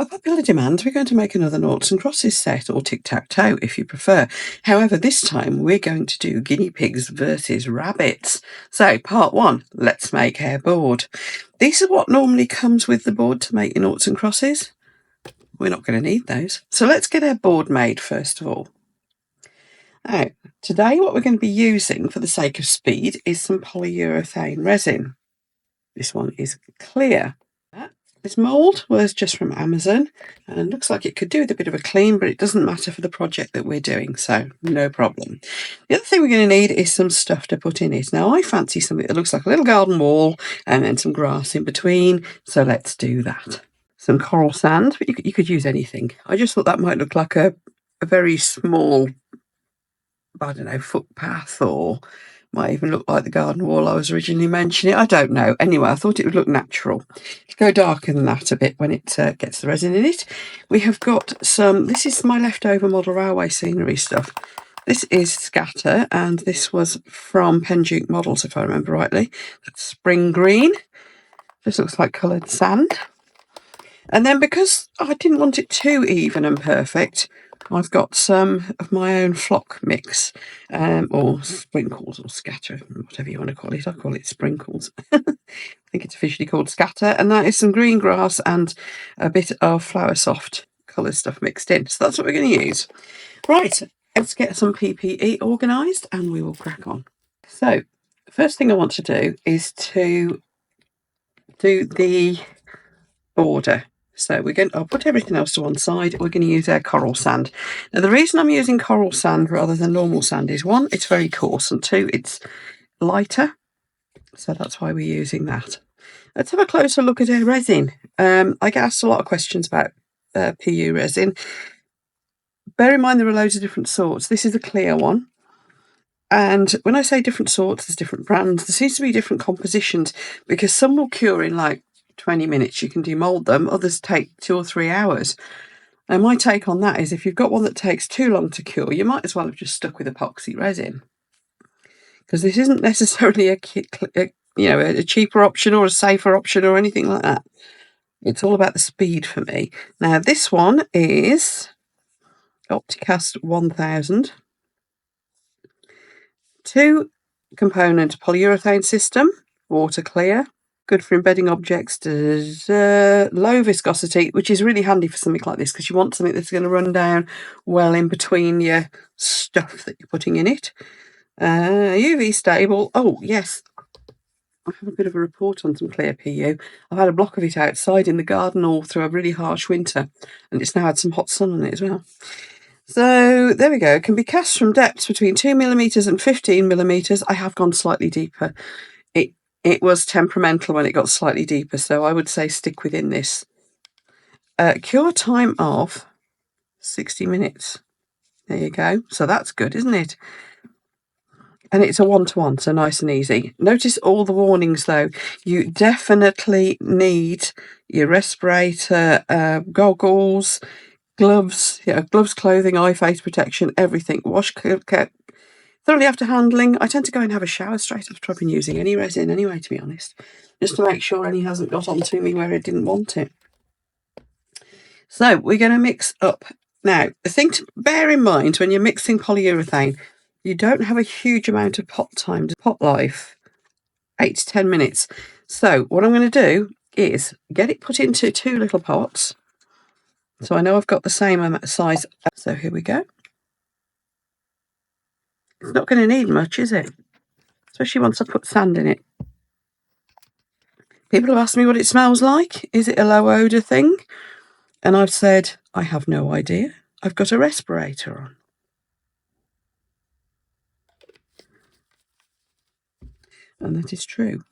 By popular demand, we're going to make another noughts and crosses set, or tic-tac-toe if you prefer. However, this time we're going to do guinea pigs versus rabbits. So, part one, let's make our board. These are what normally comes with the board to make your noughts and crosses. We're not going to need those. So let's get our board made first of all. Now, today what we're going to be using for the sake of speed is some polyurethane resin. This one is clear. This mould was just from Amazon and looks like it could do with a bit of a clean, but it doesn't matter for the project that we're doing, so no problem. The other thing we're going to need is some stuff to put in it. Now, I fancy something that looks like a little garden wall and then some grass in between, so let's do that. Some coral sand, but you could use anything. I just thought that might look like a very small, I don't know, footpath, or might even look like the garden wall I was originally mentioning. I don't know. Anyway, I thought it would look natural. Go darker than that a bit when it gets the resin in it. We have got some, this is my leftover model railway scenery stuff. This is scatter, and this was from Penduke Models, if I remember rightly. That's spring green. This looks like coloured sand. And then because I didn't want it too even and perfect, I've got some of my own flock mix, or sprinkles, or scatter, whatever you want to call it. I call it sprinkles. I think it's officially called scatter. And that is some green grass and a bit of flower soft colour stuff mixed in. So that's what we're going to use. Right, let's get some PPE organised and we will crack on. So, the first thing I want to do is to do the border. So I'll put everything else to one side. We're going to use our coral sand. Now, the reason I'm using coral sand rather than normal sand is, one, it's very coarse, and two, it's lighter. So that's why we're using that. Let's have a closer look at our resin. I get asked a lot of questions about PU resin. Bear in mind there are loads of different sorts. This is a clear one. And when I say different sorts, there's different brands. There seems to be different compositions, because some will cure in like 20 minutes, you can demould them. Others take 2 or 3 hours. And my take on that is, if you've got one that takes too long to cure, you might as well have just stuck with epoxy resin, because this isn't necessarily a cheaper option or a safer option or anything like that. It's all about the speed for me. Now, this one is Opticast 1000. 2-component polyurethane system, water clear. Good for embedding objects. Low viscosity, which is really handy for something like this, because you want something that's going to run down well in between your stuff that you're putting in it. UV stable. Oh, yes. I have a bit of a report on some clear PU. I've had a block of it outside in the garden all through a really harsh winter, and it's now had some hot sun on it as well. So there we go. It can be cast from depths between 2mm and 15mm. I have gone slightly deeper. It was temperamental when it got slightly deeper, so I would say stick within this. Cure time of 60 minutes. There you go. So that's good, isn't it? And it's a 1-to-1, so nice and easy. Notice all the warnings, though. You definitely need your respirator, goggles, gloves, clothing, eye, face protection, everything. Wash thoroughly after handling. I tend to go and have a shower straight after I've been using any resin anyway, to be honest, just to make sure any hasn't got onto me where it didn't want it. So we're going to mix up. Now, the thing to bear in mind when you're mixing polyurethane, you don't have a huge amount of pot time. Pot life, 8 to 10 minutes. So what I'm going to do is get it put into 2 little pots. So I know I've got the same size. So here we go. It's not going to need much, is it? Especially once I put sand in it. People have asked me what it smells like. Is it a low odour thing? And I've said, I have no idea. I've got a respirator on. And that is true.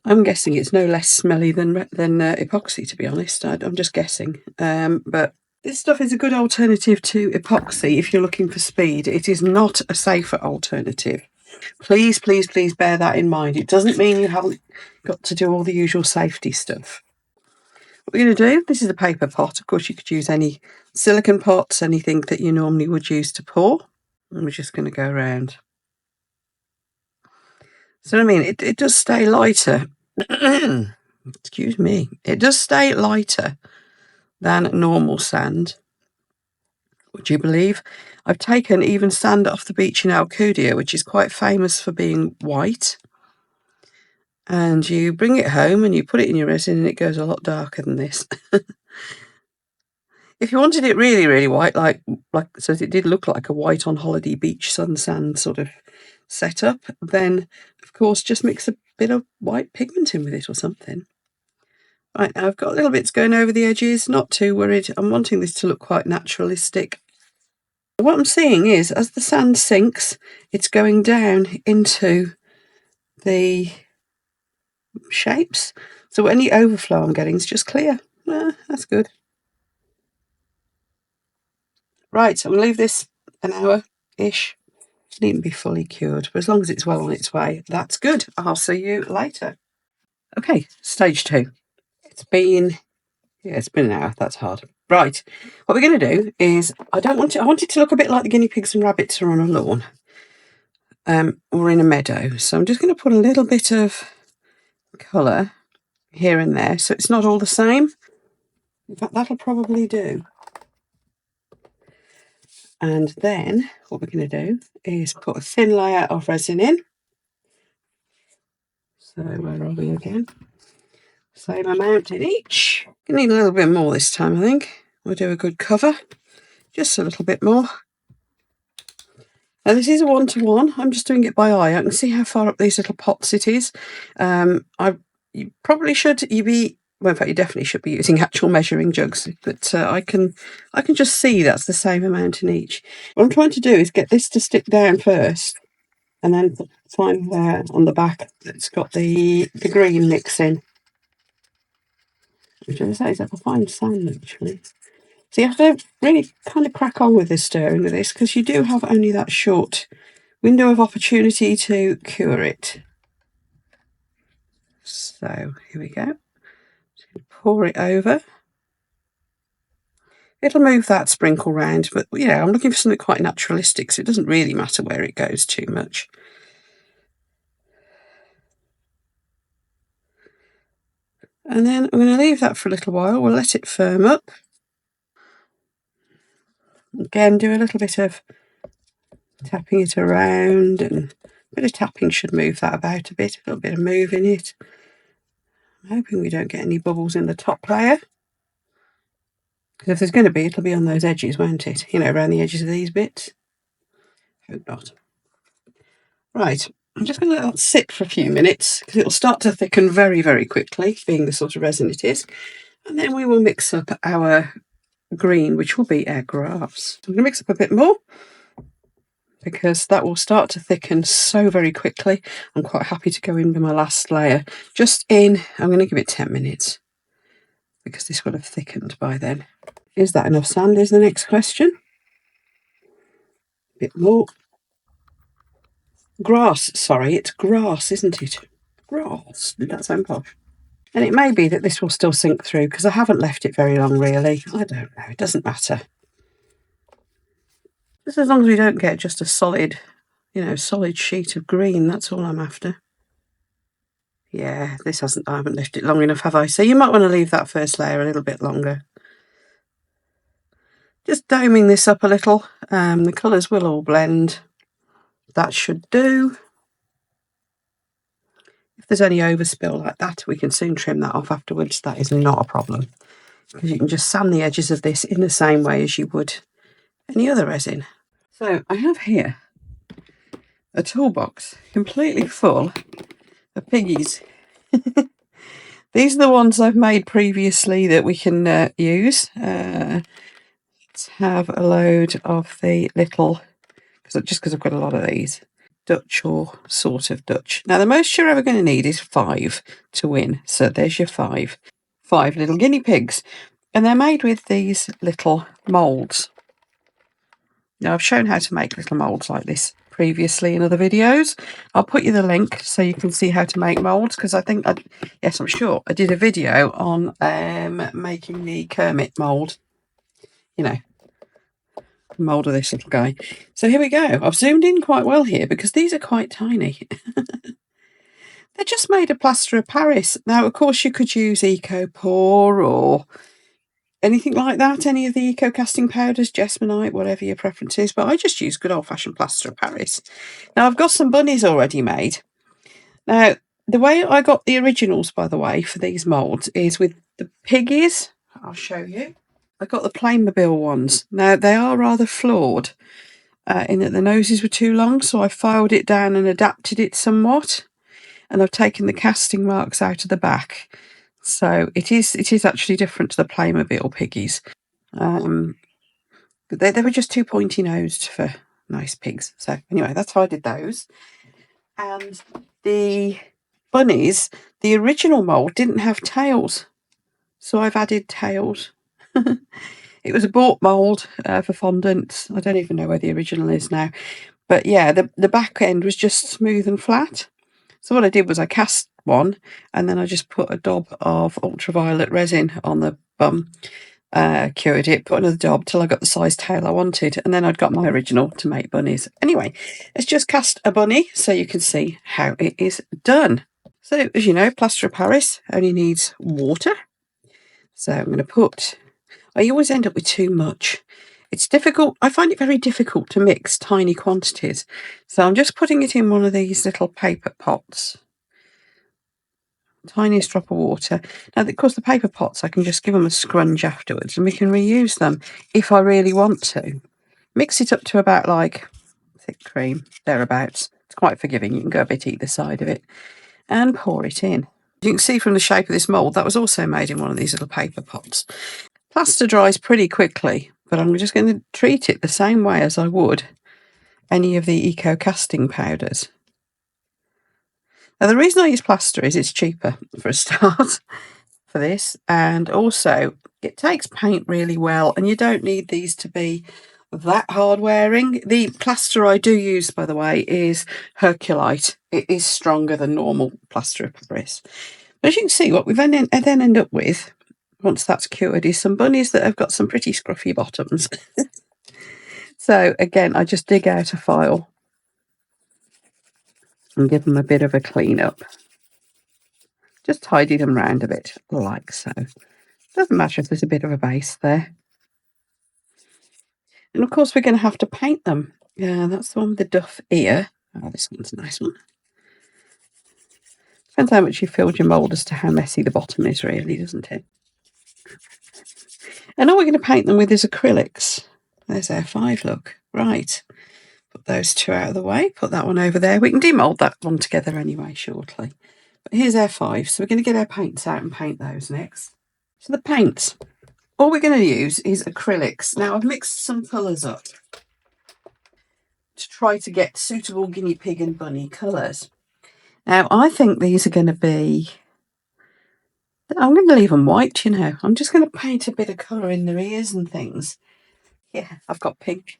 I'm guessing it's no less smelly than epoxy, to be honest. I'm just guessing. But this stuff is a good alternative to epoxy if you're looking for speed. It is not a safer alternative. Please, please, please bear that in mind. It doesn't mean you haven't got to do all the usual safety stuff. What we're going to do, this is a paper pot. Of course, you could use any silicone pots, anything that you normally would use to pour. And we're just going to go around. So, I mean, it does stay lighter excuse me, it does stay lighter than normal sand. Would you believe? I've taken even sand off the beach in Alcudia, which is quite famous for being white. And you bring it home and you put it in your resin and it goes a lot darker than this. If you wanted it really, really white, like so it did look like a white on holiday beach sun sand sort of setup, then of course just mix a bit of white pigment in with it or something. Right, now I've got little bits going over the edges, not too worried. I'm wanting this to look quite naturalistic. What I'm seeing is, as the sand sinks, it's going down into the shapes. So any overflow I'm getting is just clear. That's good. Right, so I'm going to leave this an hour-ish. It needn't be fully cured, but as long as it's well on its way, that's good. I'll see you later. Okay, stage 2. It's been an hour. That's hard. Right, what we're going to do is, I want it to look a bit like the guinea pigs and rabbits are on a lawn. Or in a meadow. So I'm just going to put a little bit of colour here and there, so it's not all the same. In fact, that'll probably do. And then what we're going to do is put a thin layer of resin in. So where are we again? Same amount in each. You need a little bit more this time, I think. We'll do a good cover. Just a little bit more. Now this is a 1-to-1. I'm just doing it by eye. I can see how far up these little pots it is. You probably should. Well, in fact, you definitely should be using actual measuring jugs. But I can just see that's the same amount in each. What I'm trying to do is get this to stick down first, and then find where on the back it's got the green mix in. Which, as I say, is like a fine sand actually. So you have to really kind of crack on with this stirring with this, because you do have only that short window of opportunity to cure it. So here we go. Just pour it over. It'll move that sprinkle round, but I'm looking for something quite naturalistic, so it doesn't really matter where it goes too much. And then I'm going to leave that for a little while. We'll let it firm up. Again, do a little bit of tapping it around, and a bit of tapping should move that about a bit, a little bit of move in it. I'm hoping we don't get any bubbles in the top layer. Because if there's going to be, it'll be on those edges, won't it? Around the edges of these bits. Hope not. Right, I'm just going to let that sit for a few minutes, because it'll start to thicken very, very quickly, being the sort of resin it is. And then we will mix up our green, which will be our grass. I'm going to mix up a bit more, because that will start to thicken so very quickly. I'm quite happy to go in with my last layer. I'm going to give it 10 minutes, because this will have thickened by then. Is that enough sand is the next question. A bit more. Grass, sorry, it's grass, isn't it? Grass, did that sound posh? And it may be that this will still sink through, because I haven't left it very long really. I don't know, it doesn't matter. Just as long as we don't get just a solid sheet of green, that's all I'm after. Yeah, I haven't left it long enough, have I? So you might want to leave that first layer a little bit longer. Just doming this up a little. The colours will all blend. That should do. If there's any overspill like that, we can soon trim that off afterwards. That is not a problem, because you can just sand the edges of this in the same way as you would any other resin. So I have here a toolbox completely full of piggies. These are the ones I've made previously that we can use. Let's have a load of the little, because I've got a lot of these, Dutch or sort of Dutch. Now the most you're ever going to need is 5 to win. So there's your 5. 5 little guinea pigs. And they're made with these little moulds. Now I've shown how to make little moulds like this previously in other videos. I'll put you the link so you can see how to make moulds, because I'm sure I did a video on making the Kermit mould. Mould of this little guy. So here we go. I've zoomed in quite well here, because these are quite tiny. They're just made of plaster of Paris. Now, of course, you could use Eco Pour or anything like that, any of the eco casting powders, Jesmonite, whatever your preference is, but I just use good old-fashioned plaster of Paris. Now, I've got some bunnies already made. Now, the way I got the originals, by the way, for these moulds is with the piggies. I'll show you. I got the Playmobil ones. Now, they are rather flawed in that the noses were too long, so I filed it down and adapted it somewhat. And I've taken the casting marks out of the back. So it is actually different to the Playmobil piggies. But they were just too pointy nosed for nice pigs. So anyway, that's how I did those. And the bunnies, the original mould didn't have tails. So I've added tails. It was a bought mould for fondants. I don't even know where the original is now. But yeah, the back end was just smooth and flat. So what I did was I cast one and then I just put a daub of ultraviolet resin on the bum, cured it, put another daub till I got the size tail I wanted, and then I'd got my original to make bunnies. Anyway, let's just cast a bunny so you can see how it is done. So as you know, plaster of Paris only needs water. So I'm going to put, I always end up with too much. It's difficult. I find it very difficult to mix tiny quantities. So I'm just putting it in one of these little paper pots. Tiniest drop of water. Now, of course, the paper pots, I can just give them a scrunch afterwards and we can reuse them if I really want to. Mix it up to about like thick cream, thereabouts. It's quite forgiving. You can go a bit either side of it and pour it in. You can see from the shape of this mould, that was also made in one of these little paper pots. Plaster dries pretty quickly, but I'm just going to treat it the same way as I would any of the eco casting powders. Now, the reason I use plaster is it's cheaper for a start for this, and also it takes paint really well, and you don't need these to be that hard wearing. The plaster I do use, by the way, is Herculite. It is stronger than normal plaster of Paris. But as you can see, what we then end up with, once that's cured, is some bunnies that have got some pretty scruffy bottoms. So again, I just dig out a file and give them a bit of a clean up. Just tidy them round a bit, like so. Doesn't matter if there's a bit of a base there. And of course, we're going to have to paint them. Yeah, that's the one with the duff ear. Oh, this one's a nice one. Depends how much you filled your mould as to how messy the bottom is, really, doesn't it? And all we're going to paint them with is acrylics. There's our 5, look. Right. Put those 2 out of the way. Put that one over there. We can demould that one together anyway shortly. But here's our 5. So we're going to get our paints out and paint those next. So the paints. All we're going to use is acrylics. Now, I've mixed some colours up to try to get suitable guinea pig and bunny colours. Now, I think these are going to be... I'm going to leave them white, you know. I'm just going to paint a bit of colour in their ears and things. Yeah, I've got pink.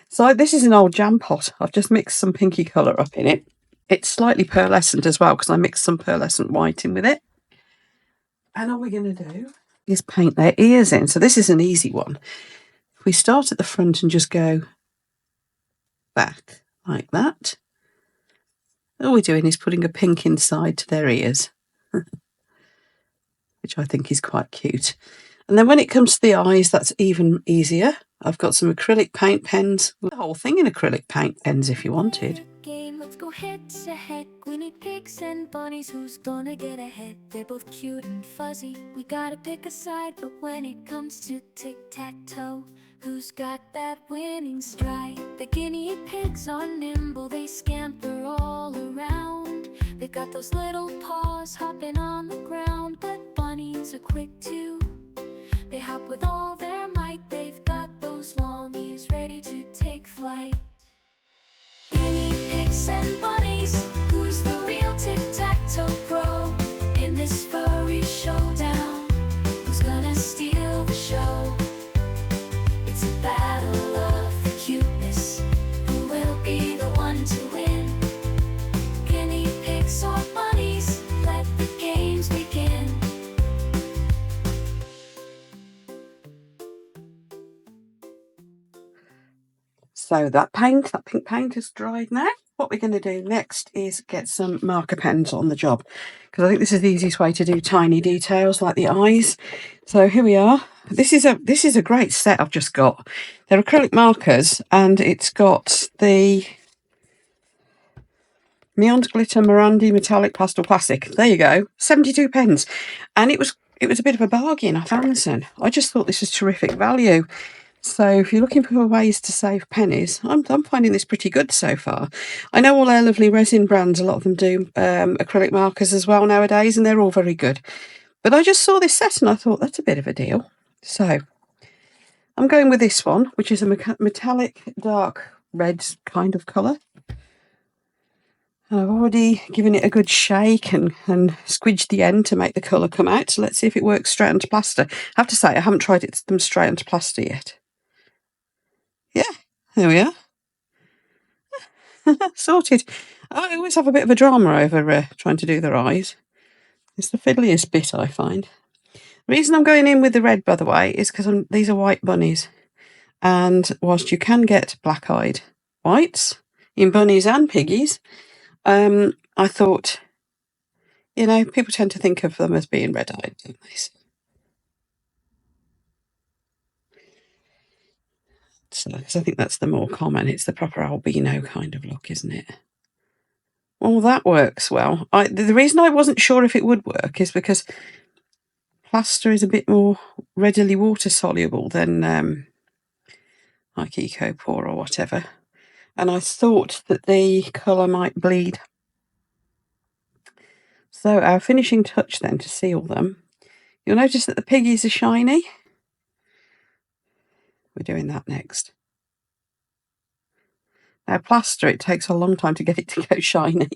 So this is an old jam pot. I've just mixed some pinky colour up in it. It's slightly pearlescent as well because I mixed some pearlescent white in with it. And all we're going to do is paint their ears in. So this is an easy one. If we start at the front and just go back like that, all we're doing is putting a pink inside to their ears, which I think is quite cute. And then when it comes to the eyes, that's even easier. I've got some acrylic paint pens, the whole thing in acrylic paint pens if you wanted. Let's go head to head. Guinea pigs and bunnies, who's gonna get ahead? They're both cute and fuzzy. We gotta pick a side, but when it comes to tic-tac-toe, who's got that winning stride? The guinea pigs are nimble, they scamper all around. They've got those little paws hopping on the ground, but bunnies are quick too. They hop with all their might, they've got those long ears ready to take flight. Guinea pigs and bunnies, who's the real tic-tac-toe pro? In this furry showdown, who's gonna steal the show? It's a battle of cuteness, who will be the one to win? Guinea pigs or bunnies, let the games begin. So that pink paint is dried now. what we're going to do next is get some marker pens on the job, because I think this is the easiest way to do tiny details like the eyes. So here we are. This is a great set I've just got. They're acrylic markers, and it's got the Neon Glitter Morandi Metallic Pastel Classic. There you go, 72 pence, and it was a bit of a bargain. I found this in. I just thought this was terrific value. So if you're looking for ways to save pennies, I'm finding this pretty good so far. I know all our lovely resin brands, a lot of them do acrylic markers as well nowadays, and they're all very good. But I just saw this set and I thought that's a bit of a deal. So I'm going with this one, which is a metallic dark red kind of colour. I've already given it a good shake and squidged the end to make the colour come out. So let's see if it works straight onto plaster. I have to say, I haven't tried them straight onto plaster yet. Yeah, there we are. Sorted. I always have a bit of a drama over trying to do their eyes. It's the fiddliest bit, I find. The reason I'm going in with the red, by the way, is because these are white bunnies. And whilst you can get black-eyed whites in bunnies and piggies, I thought, people tend to think of them as being red-eyed, don't they? So, because I think that's the more common. It's the proper albino kind of look, isn't it? Well, that works well. The reason I wasn't sure if it would work is because plaster is a bit more readily water soluble than like Ecopore or whatever. And I thought that the colour might bleed. So our finishing touch then to seal them, you'll notice that the piggies are shiny. We're doing that next. Now plaster, it takes a long time to get it to go shiny.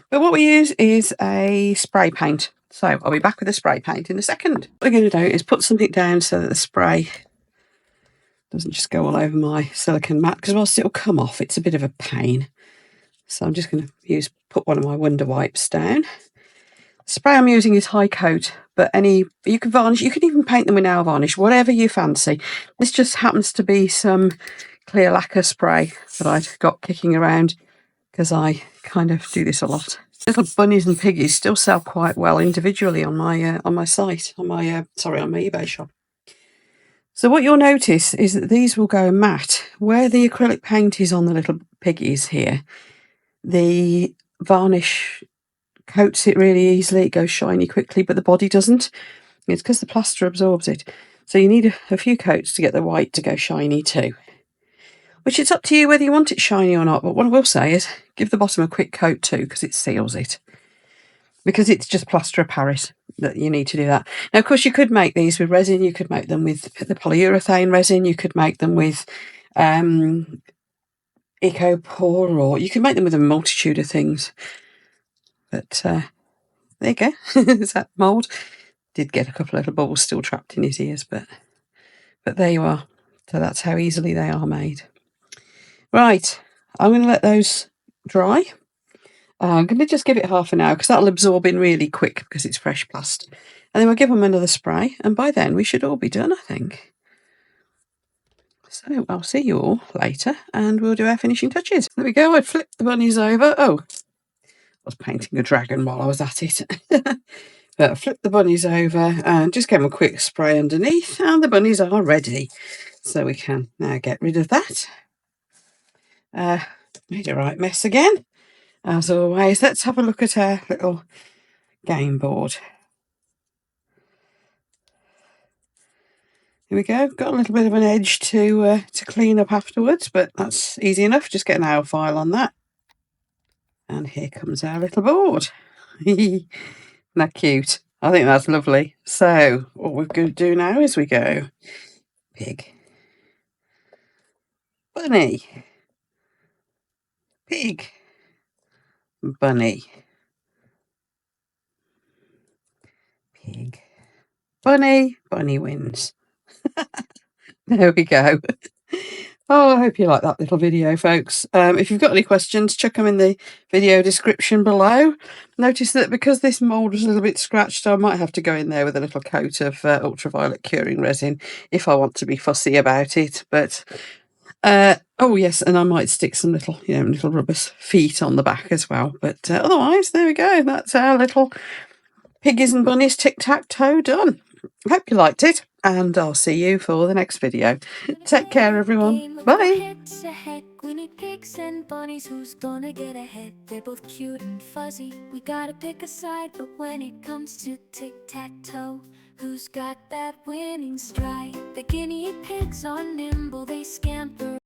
But what we use is a spray paint. So I'll be back with a spray paint in a second. What we're going to do is put something down so that the spray doesn't just go all over my silicone mat, because whilst it'll come off, it's a bit of a pain. So I'm just going to put one of my Wonder Wipes down. The spray I'm using is High Coat, but you can varnish, you can even paint them with nail varnish, whatever you fancy. This just happens to be some clear lacquer spray that I'd got kicking around, because I kind of do this a lot. Little bunnies and piggies still sell quite well individually on my site, on my eBay shop. So what you'll notice is that these will go matte. Where the acrylic paint is on the little piggies here, the varnish coats it really easily, it goes shiny quickly, but the body doesn't. It's because the plaster absorbs it. So you need a few coats to get the white to go shiny too. Which it's up to you whether you want it shiny or not, but what I will say is give the bottom a quick coat too, because it seals it. Because it's just plaster of Paris that you need to do that. Now, of course, you could make these with resin. You could make them with the polyurethane resin. You could make them with Ecopore, or you can make them with a multitude of things. But there you go. Is that mould? Did get a couple of little bubbles still trapped in his ears, but there you are. So that's how easily they are made. Right, I'm going to let those dry. I'm going to just give it half an hour, because that'll absorb in really quick because it's fresh plaster. And then we'll give them another spray, and by then we should all be done, I think. So I'll see you all later, and we'll do our finishing touches. There we go, I'd flipped the bunnies over. Oh, I was painting a dragon while I was at it. But I flipped the bunnies over and just gave them a quick spray underneath, and the bunnies are ready. So we can now get rid of that. Made a right mess again. As always, let's have a look at our little game board. Here we go. Got a little bit of an edge to clean up afterwards, but that's easy enough. Just get an nail file on that. And here comes our little board. Isn't that cute? I think that's lovely. So what we're going to do now is we go pig, bunny, pig, bunny, pig, bunny, bunny wins. There we go. Oh, I hope you like that little video, folks. If you've got any questions, chuck them in the video description below. Notice that because this mould was a little bit scratched, I might have to go in there with a little coat of ultraviolet curing resin if I want to be fussy about it. But Oh yes, and I might stick some little, little rubber feet on the back as well. But otherwise, there we go. That's our little Piggies and Bunnies tic-tac-toe done. Hope you liked it, and I'll see you for the next video. Take care, everyone. Bye. Head to head, Guinea pigs and bunnies, who's gonna get ahead? They're both cute and fuzzy. We gotta pick a side, but when it comes to tic-tac-toe, who's got that winning stride? The guinea pigs are nimble, they scamper